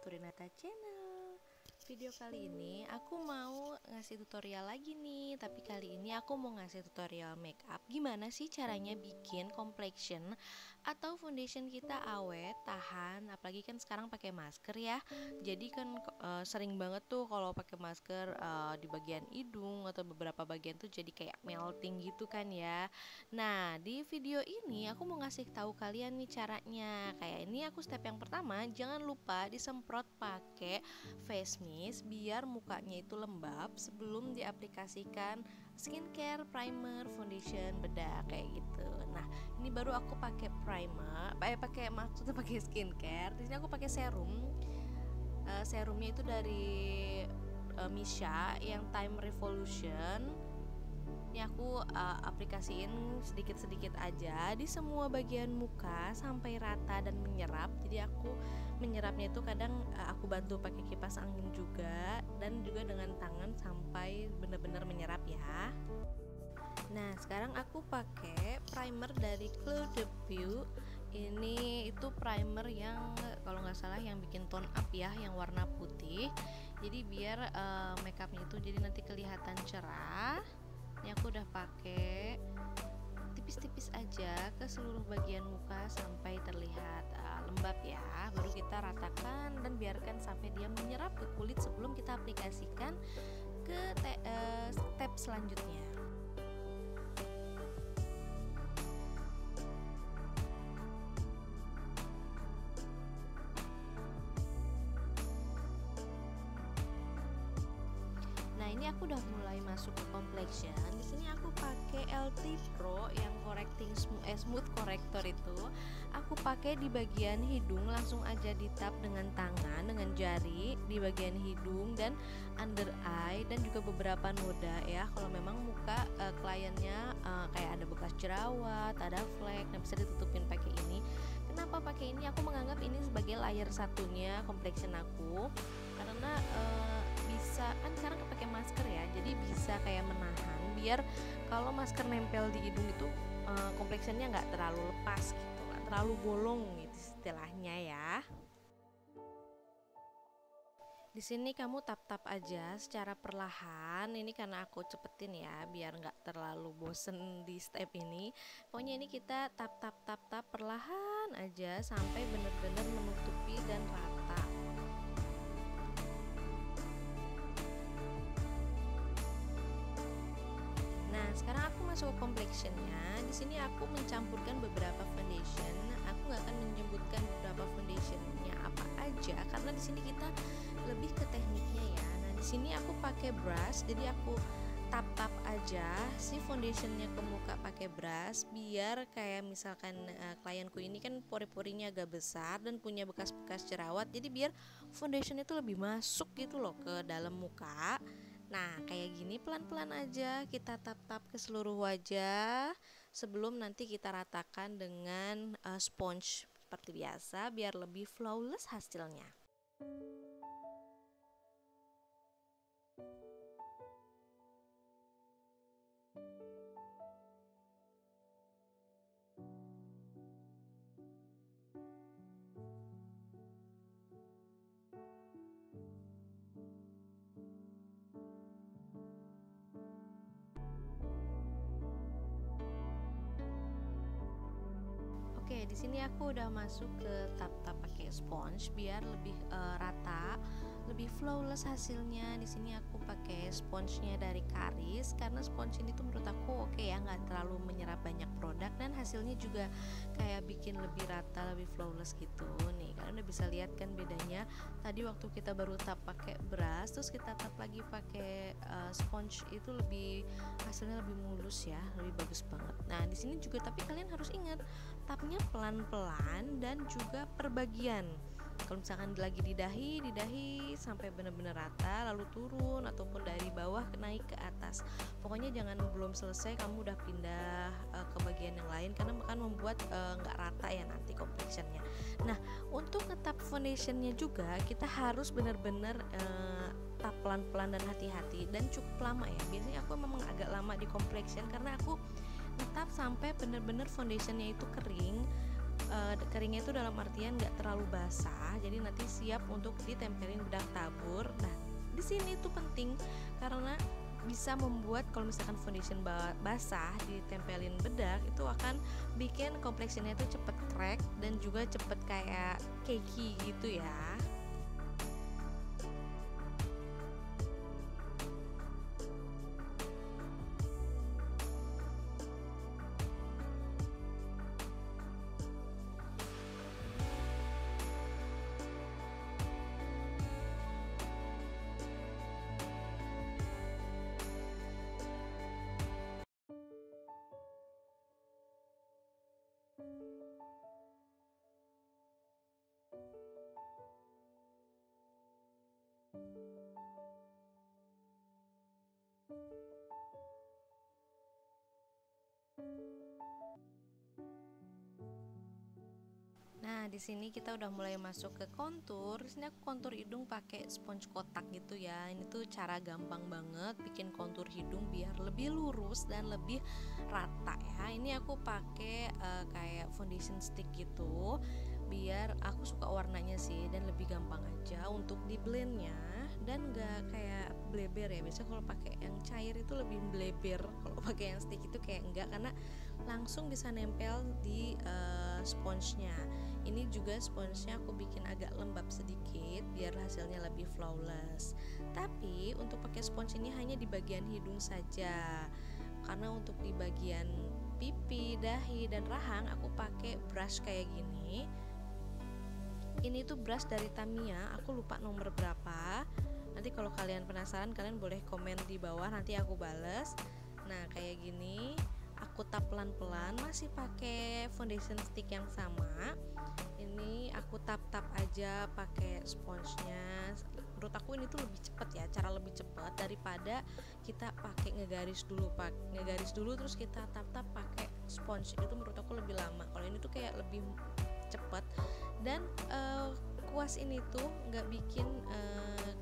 Purinata Channel. Video kali ini aku mau ngasih tutorial lagi nih. Tapi kali ini aku mau ngasih tutorial makeup. Gimana sih caranya bikin complexion atau foundation kita awet, tahan. Apalagi kan sekarang pakai masker ya. Jadi kan sering banget tuh kalau pakai masker di bagian hidung atau beberapa bagian tuh jadi kayak melting gitu kan ya. Nah, di video ini aku mau ngasih tahu kalian nih caranya. Kayak ini aku step yang pertama, jangan lupa disemprot pakai face mist biar mukanya itu lembab sebelum diaplikasikan skincare, primer, foundation, bedak kayak gitu. Nah, ini baru aku pakai primer, maksudnya pakai skincare. Di sini aku pakai serum. Serumnya itu dari Missha yang Time Revolution. Ini aku aplikasiin sedikit-sedikit aja di semua bagian muka sampai rata dan menyerap. Jadi aku menyerapnya itu kadang aku bantu pakai kipas angin juga, dan juga dengan tangan sampai benar-benar menyerap ya. Nah, sekarang aku pakai primer dari Clos de Peau. Ini itu primer yang kalau nggak salah yang bikin tone up ya, yang warna putih. Jadi biar makeupnya itu jadi nanti kelihatan cerah. Ini aku udah pakai tipis-tipis aja ke seluruh bagian muka sampai terlihat lembab ya. Baru kita ratakan dan biarkan sampai dia menyerap ke kulit sebelum kita aplikasikan ke step selanjutnya. Nah, ini aku udah mulai masuk ke complexion. Di sini aku pakai LT Pro yang correcting smooth corrector itu. Aku pakai di bagian hidung, langsung aja di tap dengan tangan, dengan jari di bagian hidung dan under eye, dan juga beberapa noda ya. Kalau memang muka kliennya kayak ada bekas jerawat, ada flek, nah bisa ditutupin pakai ini. Kenapa pakai ini? Aku menganggap ini sebagai layer satunya complexion aku, karena bisa kan sekarang pakai masker ya, jadi bisa kayak menahan biar kalau masker nempel di hidung itu complexionnya nggak terlalu lepas gitu, nggak terlalu bolong gitu istilahnya ya. Di sini kamu tap-tap aja secara perlahan. Ini karena aku cepetin ya biar nggak terlalu bosen di step ini. Pokoknya ini kita tap perlahan aja sampai bener-bener menutupi dan rata. Nah, sekarang aku masuk ke complexionnya. Di sini aku mencampurkan beberapa foundation. Aku nggak akan menyebutkan beberapa foundationnya apa aja karena di sini kita lebih ke tekniknya ya. Nah, di sini aku pakai brush, jadi aku tap aja si foundationnya ke muka pakai brush biar kayak misalkan klienku ini kan pori-porinya agak besar dan punya bekas-bekas jerawat. Jadi biar foundation itu lebih masuk gitu loh ke dalam muka. Nah, kayak gini pelan-pelan aja kita tap-tap ke seluruh wajah sebelum nanti kita ratakan dengan sponge seperti biasa biar lebih flawless hasilnya. Oke, di sini aku udah masuk ke tap-tap pakai sponge biar lebih rata, lebih flawless hasilnya. Di sini aku pakai sponsenya dari Karis karena sponge ini tuh menurut aku oke ya, nggak terlalu menyerap banyak produk dan hasilnya juga kayak bikin lebih rata, lebih flawless gitu. Nih, kalian udah bisa lihat kan bedanya. Tadi waktu kita baru tap pakai brush, terus kita tap lagi pakai sponge itu hasilnya lebih mulus ya, lebih bagus banget. Nah, di sini juga tapi kalian harus ingat tapnya pelan-pelan dan juga perbagian. Kalau misalkan lagi di dahi sampai benar-benar rata lalu turun, ataupun dari bawah naik ke atas. Pokoknya jangan belum selesai kamu udah pindah ke bagian yang lain karena akan membuat nggak rata ya nanti complexionnya. Nah, untuk ngetap foundationnya juga kita harus benar-benar tap pelan-pelan dan hati-hati dan cukup lama ya. Biasanya aku memang agak lama di complexion karena aku ngetap sampai benar-benar foundationnya itu kering. keringnya itu dalam artian nggak terlalu basah, jadi nanti siap untuk ditempelin bedak tabur. Nah, di sini tuh penting karena bisa membuat kalau misalkan foundation basah ditempelin bedak itu akan bikin complexionnya itu cepet crack dan juga cepet kayak cakey gitu ya. Nah, di sini kita udah mulai masuk ke kontur. Di sini aku kontur hidung pakai sponge kotak gitu ya. Ini tuh cara gampang banget bikin kontur hidung biar lebih lurus dan lebih rata ya. Ini aku pakai kayak foundation stick gitu. Biar aku suka warnanya sih dan lebih gampang aja untuk di blendnya dan gak kayak bleber ya. Biasanya kalau pakai yang cair itu lebih bleber. Kalau pakai yang stick itu kayak enggak karena langsung bisa nempel di sponsenya. Ini juga sponsenya aku bikin agak lembab sedikit biar hasilnya lebih flawless. Tapi untuk pakai spons ini hanya di bagian hidung saja. Karena untuk di bagian pipi, dahi, dan rahang aku pakai brush kayak gini. Ini tuh brush dari Tamiya, aku lupa nomor berapa. Nanti kalau kalian penasaran kalian boleh komen di bawah, nanti aku bales. Nah, kayak gini. Aku tap pelan-pelan, masih pakai foundation stick yang sama. Ini aku tap-tap aja pakai sponsnya. Menurut aku ini tuh lebih cepet ya, cara lebih cepat daripada kita pakai ngegaris dulu terus kita tap-tap pakai spons. Itu menurut aku lebih lama. Kalau ini tuh kayak lebih cepet dan kuas ini tuh nggak bikin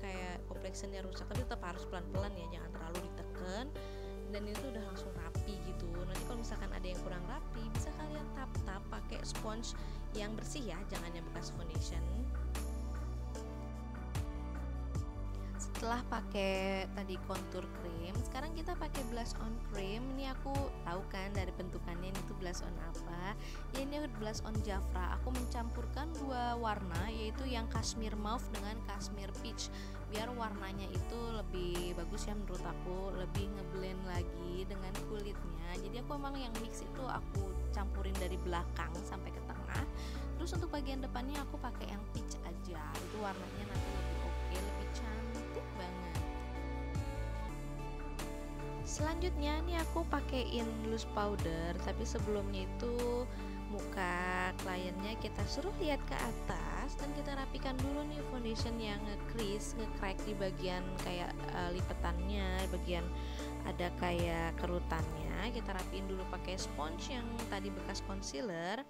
kayak complexionnya rusak, tapi tetap harus pelan-pelan ya, jangan terlalu ditekan. Dan itu udah langsung rapi gitu. Nanti kalau misalkan ada yang kurang rapi bisa kalian tap-tap pakai sponge yang bersih ya, jangan yang bekas foundation. Setelah pakai tadi contour cream, sekarang kita pakai blush on cream. Ini aku tahu kan dari bentukannya ini tuh blush on apa ya, ini blush on Jafra. Aku mencampurkan dua warna, yaitu yang cashmere mauve dengan cashmere peach, biar warnanya itu lebih bagus ya, menurut aku lebih ngeblend lagi dengan kulitnya. Jadi aku emang yang mix itu aku campurin dari belakang sampai ke tengah. Terus untuk bagian depannya aku pakai yang peach aja, itu warnanya nanti lebih oke, lebih cantik banget. Selanjutnya nih aku pakein loose powder, tapi sebelumnya itu muka kliennya kita suruh lihat ke atas dan kita rapikan dulu nih foundation yang nge-crease, nge-crack di bagian kayak lipetannya, bagian ada kayak kerutannya. Kita rapiin dulu pakai sponge yang tadi bekas concealer.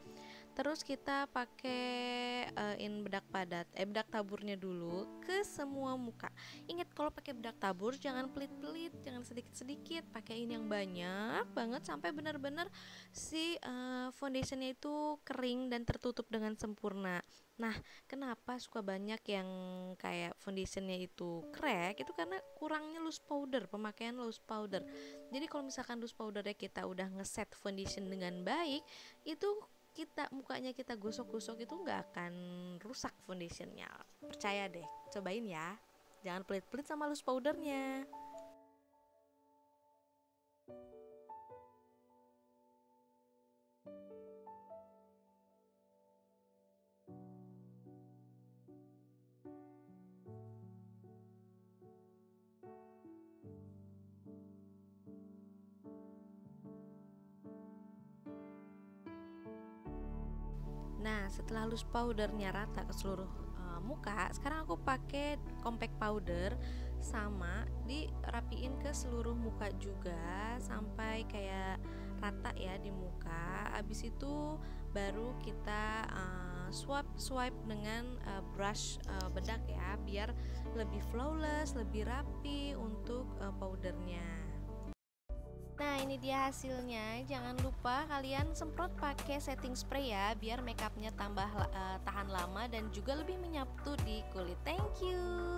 Terus kita pakai bedak taburnya dulu ke semua muka. Ingat kalau pakai bedak tabur jangan pelit-pelit, jangan sedikit-sedikit, pakaiin yang banyak banget sampai benar-benar si foundationnya itu kering dan tertutup dengan sempurna. Nah, kenapa suka banyak yang kayak foundationnya itu crack? Itu karena kurangnya loose powder, pemakaian loose powder. Jadi kalau misalkan loose powdernya kita udah ngeset foundation dengan baik, itu mukanya kita gosok-gosok itu nggak akan rusak foundationnya. Percaya deh, cobain ya, jangan pelit-pelit sama loose powdernya. Nah, setelah loose powdernya rata ke seluruh muka, sekarang aku pakai compact powder sama dirapiin ke seluruh muka juga sampai kayak rata ya di muka. Abis itu baru kita swipe dengan brush bedak ya, biar lebih flawless, lebih rapi untuk powdernya. Nah, ini dia hasilnya. Jangan lupa kalian semprot pakai setting spray ya, biar makeupnya tambah tahan lama dan juga lebih menyatu di kulit. Thank you.